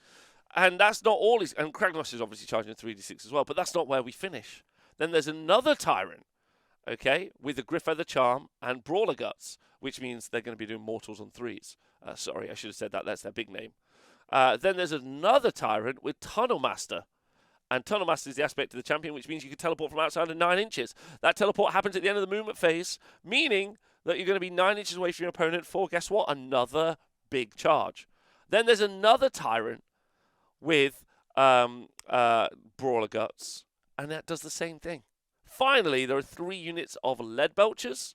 And that's not all. And Kragnos is obviously charging 3d6 as well, but that's not where we finish. Then there's another Tyrant, okay, with the Griffeather Charm and Brawler Guts, which means they're going to be doing mortals on 3s. Sorry, I should have said that. That's their big name. Then there's another Tyrant with Tunnel Master. And Tunnel Master is the aspect of the champion, which means you can teleport from outside of 9 inches. That teleport happens at the end of the movement phase, meaning that you're going to be 9 inches away from your opponent for, guess what? Another big charge. Then there's another Tyrant with Brawler Guts, and that does the same thing. Finally, there are 3 units of Lead Belchers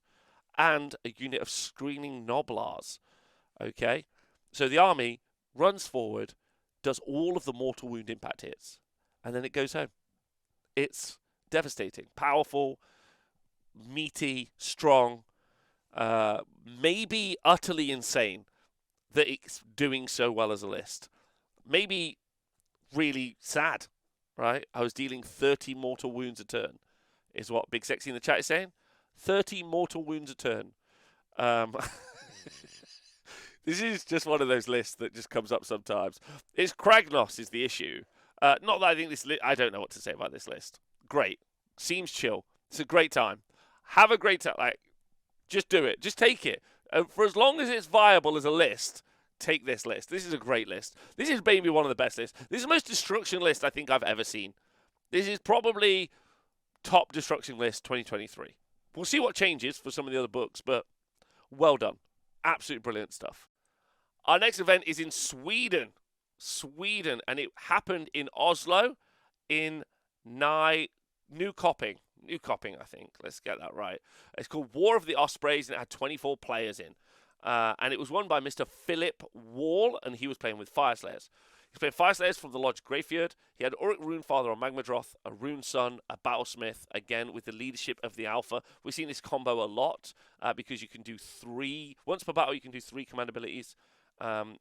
and a unit of Screening Noblars. Okay? So the army runs forward, does all of the mortal wound impact hits, and then it goes home. It's devastating. Powerful, meaty, strong, maybe utterly insane that it's doing so well as a list. Maybe really sad, right? I was dealing 30 mortal wounds a turn, is what Big Sexy in the chat is saying. 30 mortal wounds a turn. This is just one of those lists that just comes up sometimes. It's Kragnos is the issue. Not that I think this I don't know what to say about this list. Great. Seems chill. It's a great time. Have a great time. Like, just do it. Just take it. For as long as it's viable as a list, take this list. This is a great list. This is maybe one of the best lists. This is the most destruction list I think I've ever seen. This is probably top destruction list 2023. We'll see what changes for some of the other books, but well done. Absolutely brilliant stuff. Our next event is in Sweden. And it happened in Oslo in Nykoping, I think. Let's get that right. It's called War of the Ospreys, and it had 24 players in. And it was won by Mr. Philip Wall, and he was playing with Fire Slayers. He's playing Fire Slayers from the Lodge Greyfjord. He had Auric Runefather on Magmadroth, a Rune Sun, a Battlesmith, again with the leadership of the Alpha. We've seen this combo a lot because you can do once per battle you can do 3 command abilities. Of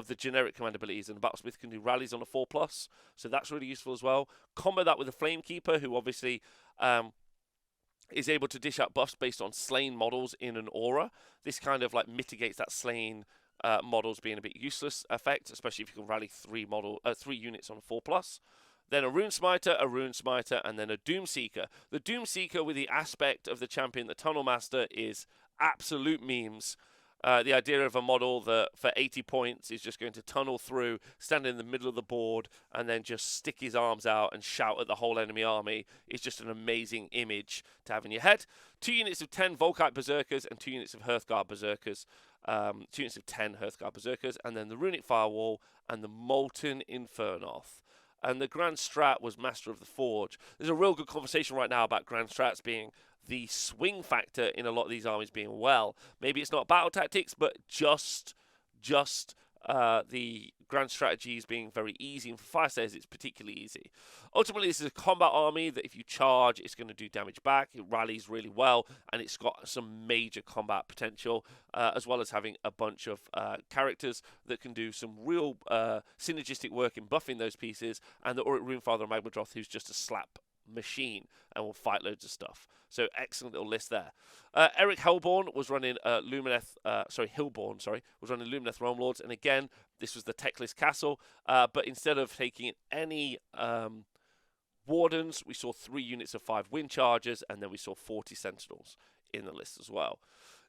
the generic command abilities, and the Battlesmith can do rallies on a 4+, so that's really useful as well. Combo that with the Flamekeeper, who obviously is able to dish out buffs based on slain models in an aura. This kind of like mitigates that slain models being a bit useless effect, especially if you can rally 3 units on a 4+. Then a Rune Smiter, and then a Doomseeker. The Doomseeker with the aspect of the champion, the Tunnel Master, is absolute memes. The idea of a model that for 80 points is just going to tunnel through, stand in the middle of the board, and then just stick his arms out and shout at the whole enemy army is just an amazing image to have in your head. 2 units of 10 Volkite Berserkers and 2 units of Hearthguard Berserkers. 2 units of 10 Hearthguard Berserkers, and then the Runic Firewall and the Molten Infernoth. And the Grand Strat was Master of the Forge. There's a real good conversation right now about Grand Strats being the swing factor in a lot of these armies being well. Maybe it's not battle tactics, but just the grand strategies being very easy. And for Fire Slayers, it's particularly easy. Ultimately, this is a combat army that if you charge, it's going to do damage back. It rallies really well, and it's got some major combat potential, as well as having a bunch of characters that can do some real synergistic work in buffing those pieces, and the Auric Runefather and Magmadroth, who's just a slap machine and will fight loads of stuff. So excellent little list there. Eric Hellborn was running Hilborn was running Lumineth Realm Lords, and again this was the Techless Castle, but instead of taking any Wardens, we saw 3 units of 5 Wind Chargers, and then we saw 40 Sentinels in the list as well.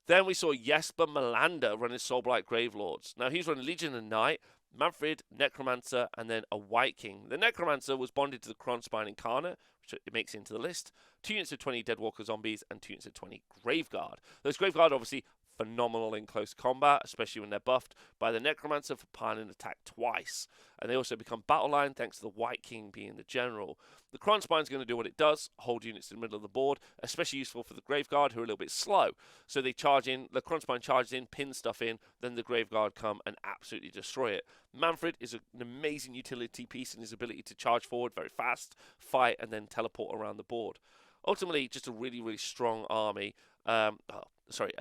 Then we saw Jesper Melander running Soulblight Gravelords. Now he's running Legion and Knight, Manfred, Necromancer, and then a White King. The Necromancer was bonded to the Kronspine Incarnate, which it makes into the list. 2 units of 20 Deadwalker Zombies and 2 units of 20 Graveguard. Those Graveguard obviously phenomenal in close combat, especially when they're buffed by the Necromancer for piling attack twice. And they also become battle line thanks to the White King being the general. The Kronspine's going to do what it does, hold units in the middle of the board, especially useful for the Graveguard, who are a little bit slow. So they charge in, the Kronspine charges in, pins stuff in, then the Graveguard come and absolutely destroy it. Manfred is an amazing utility piece in his ability to charge forward very fast, fight, and then teleport around the board. Ultimately, just a really, really strong army. A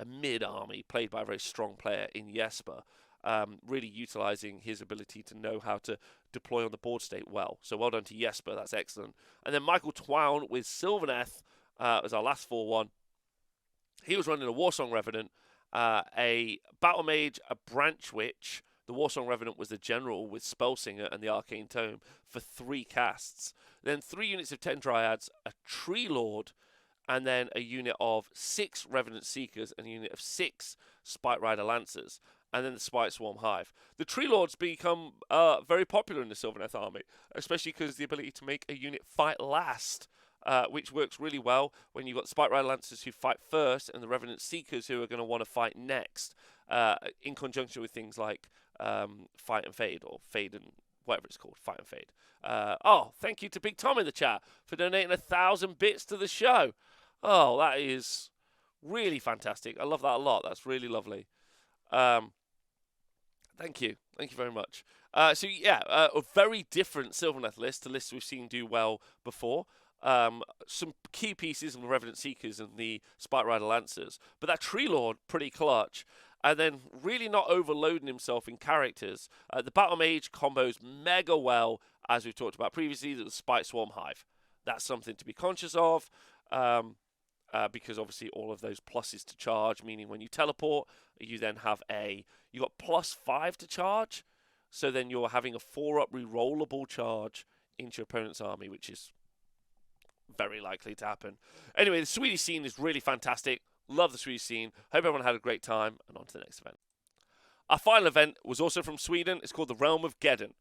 mid-army played by a very strong player in Jesper, really utilising his ability to know how to deploy on the board state well. So well done to Jesper, that's excellent. And then Michael Twown with Sylvaneth as our last 4-1. He was running a Warsong Revenant, a Battle Mage, a Branch Witch. The Warsong Revenant was the general with Spellsinger and the Arcane Tome for 3 casts. Then 3 units of 10 Dryads, a Tree Lord, and then a unit of 6 Revenant Seekers and a unit of 6 Spite Rider Lancers, and then the Spite Swarm Hive. The Tree Lords become very popular in the Sylvaneth army, especially because the ability to make a unit fight last, which works really well when you've got Spite Rider Lancers who fight first and the Revenant Seekers who are going to want to fight next, in conjunction with things like Fight and Fade, or Fade and whatever it's called, Fight and Fade. Thank you to Big Tom in the chat for donating 1,000 bits to the show. Oh, that is really fantastic. I love that a lot. That's really lovely. Thank you. Thank you very much. A very different Sylvaneth list to lists we've seen do well before. Some key pieces of the Revenant Seekers and the Spite Rider Lancers. But that Tree Lord, pretty clutch. And then really not overloading himself in characters. The Battle Mage combos mega well, as we've talked about previously, the Spite Swarm Hive. That's something to be conscious of. Because obviously all of those pluses to charge, meaning when you teleport, you then have you got +5 to charge, so then you're having a 4-up rerollable charge into your opponent's army, which is very likely to happen. Anyway, the Swedish scene is really fantastic. Love the Swedish scene. Hope everyone had a great time, and on to the next event. Our final event was also from Sweden. It's called the Realm of Geddon.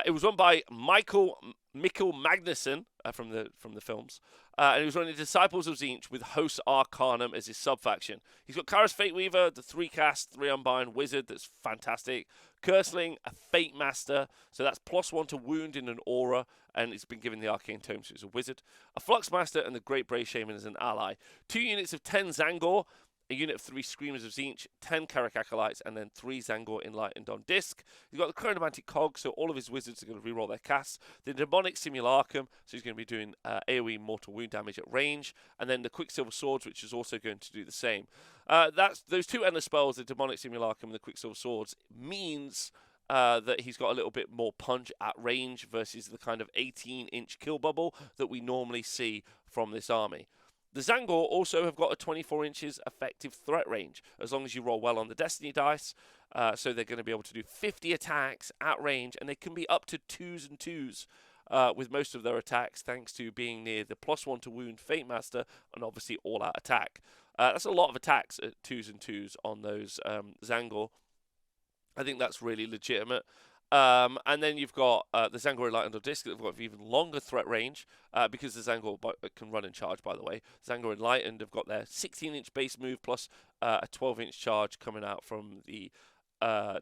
It was run by Mikkel Magnusson from the films, and he was running Disciples of Tzeentch with Host Arcanum as his sub-faction. He's got Kara's Fate Weaver, the 3-cast, 3-unbind wizard that's fantastic. Curseling, a Fate Master, so that's +1 to wound in an aura, and it's been given the Arcane Tome, so it's a wizard. A Flux Master and the Great Brave Shaman as an ally. 2 units of 10 Zangor, a unit of 3 Screamers of Tzeentch, 10 Carrick Acolytes, and then 3 Zangor Enlightened on disc. He's got the Chronomantic Cog, so all of his wizards are going to reroll their casts. The Demonic Simulacrum, so he's going to be doing AoE mortal wound damage at range. And then the Quicksilver Swords, which is also going to do the same. Those 2 endless spells, the Demonic Simulacrum and the Quicksilver Swords, means that he's got a little bit more punch at range versus the kind of 18-inch kill bubble that we normally see from this army. The Zangor also have got a 24 inches effective threat range, as long as you roll well on the Destiny dice. So they're going to be able to do 50 attacks at range, and they can be up to 2s and 2s with most of their attacks, thanks to being near the +1 to wound Fate Master, and obviously all-out attack. That's a lot of attacks at 2s and 2s on those Zangor. I think that's really legitimate. And then you've got the Zangor Enlightened on disc that have got even longer threat range because the Zangor can run and charge, by the way. Zangor Enlightened have got their 16-inch base move plus a 12-inch charge coming out from the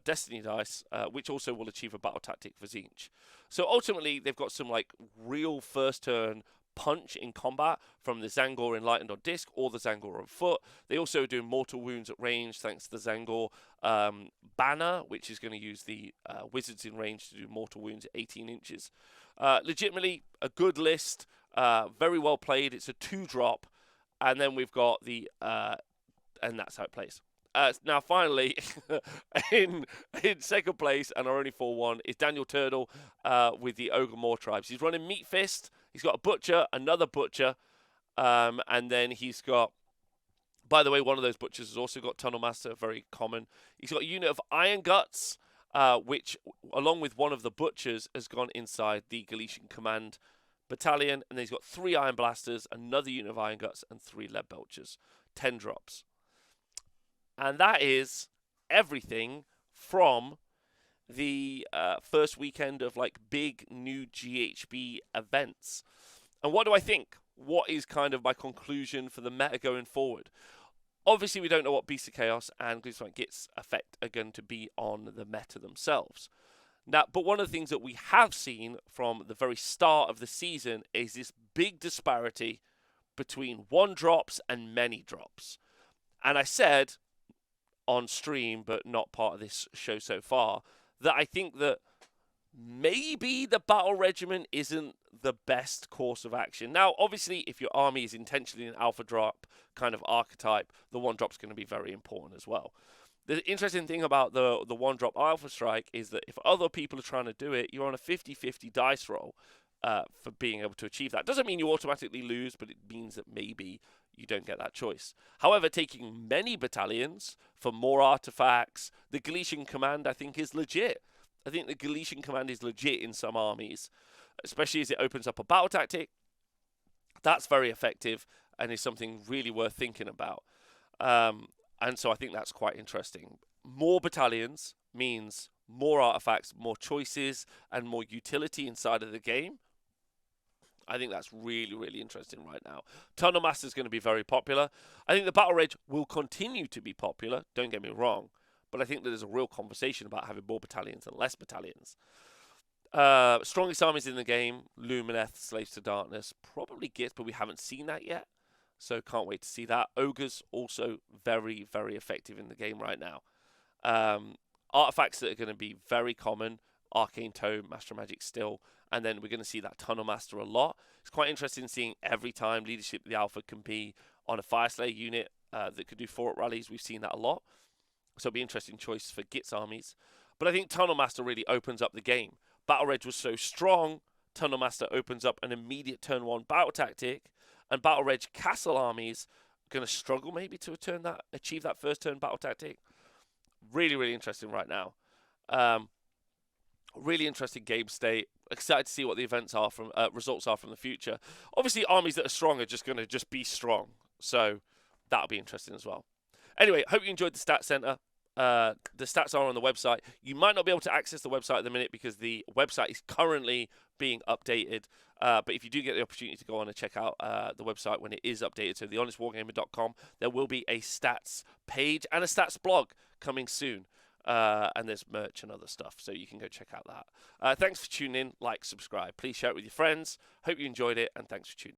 Destiny dice, which also will achieve a battle tactic for Tzeentch. So ultimately, they've got some like real first-turn punch in combat from the Zangor Enlightened on disc or the Zangor on foot. They also do mortal wounds at range thanks to the Zangor banner, which is going to use the wizards in range to do mortal wounds at 18 inches. Legitimately a good list, very well played. It's a 2-drop, and then we've got the and that's how it plays. Now finally in second place, and our only 4-1, is Daniel Turtle with the Ogre Moor tribes. He's running Meat Fist. He's got a Butcher, another Butcher, and then he's got, by the way, one of those Butchers has also got Tunnel Master, very common. He's got a unit of Iron Guts, which, along with one of the Butchers, has gone inside the Galician Command Battalion, and then he's got 3 Iron Blasters, another unit of Iron Guts, and 3 Lead Belchers. 10 drops. And that is everything from the first weekend of like big new GHB events. And what do I think? What is kind of my conclusion for the meta going forward? Obviously, we don't know what Beast of Chaos and Glyphosate Git's effect are going to be on the meta themselves. Now, but one of the things that we have seen from the very start of the season is this big disparity between 1 drops and many drops. And I said on stream, but not part of this show so far, that I think that maybe the Battle Regiment isn't the best course of action. Now, obviously, if your army is intentionally an alpha drop kind of archetype, the 1-drop's going to be very important as well. The interesting thing about the 1-drop alpha strike is that if other people are trying to do it, you're on a 50-50 dice roll for being able to achieve that. Doesn't mean you automatically lose, but it means that maybe you don't get that choice. However, taking many battalions for more artifacts, the Galician Command, I think, is legit. I think the Galician Command is legit in some armies, especially as it opens up a battle tactic. That's very effective and is something really worth thinking about. And so I think that's quite interesting. More battalions means more artifacts, more choices, and more utility inside of the game. I think that's really, really interesting right now. Tunnel Master is going to be very popular. I think the Battle Reg will continue to be popular, don't get me wrong, but I think that there's a real conversation about having more battalions and less battalions. Strongest armies in the game, Lumineth, Slaves to Darkness, probably Gits, but we haven't seen that yet, so can't wait to see that. Ogres, also very, very effective in the game right now. Artifacts that are going to be very common, Arcane Tome, Master Magic still, and then we're going to see that Tunnel Master a lot. It's quite interesting seeing every time Leadership of the Alpha can be on a Fireslayer unit that could do 4-up rallies. We've seen that a lot. So it'll be an interesting choice for Git's armies. But I think Tunnel Master really opens up the game. Battle Reg was so strong, Tunnel Master opens up an immediate turn 1 battle tactic, and Battle Reg Castle armies are going to struggle maybe to achieve that first turn battle tactic. Really, really interesting right now. Really interesting game state. Excited to see what the events are from results are from the future. Obviously, armies that are strong are just going to be strong. So that'll be interesting as well. Anyway, hope you enjoyed the Stats Center. The stats are on the website. You might not be able to access the website at the minute because the website is currently being updated. But if you do get the opportunity to go on and check out the website when it is updated, so thehonestwargamer.com, there will be a stats page and a stats blog coming soon. And there's merch and other stuff, so you can go check out that. Thanks for tuning in. Like, subscribe. Please share it with your friends. Hope you enjoyed it, and thanks for tuning in.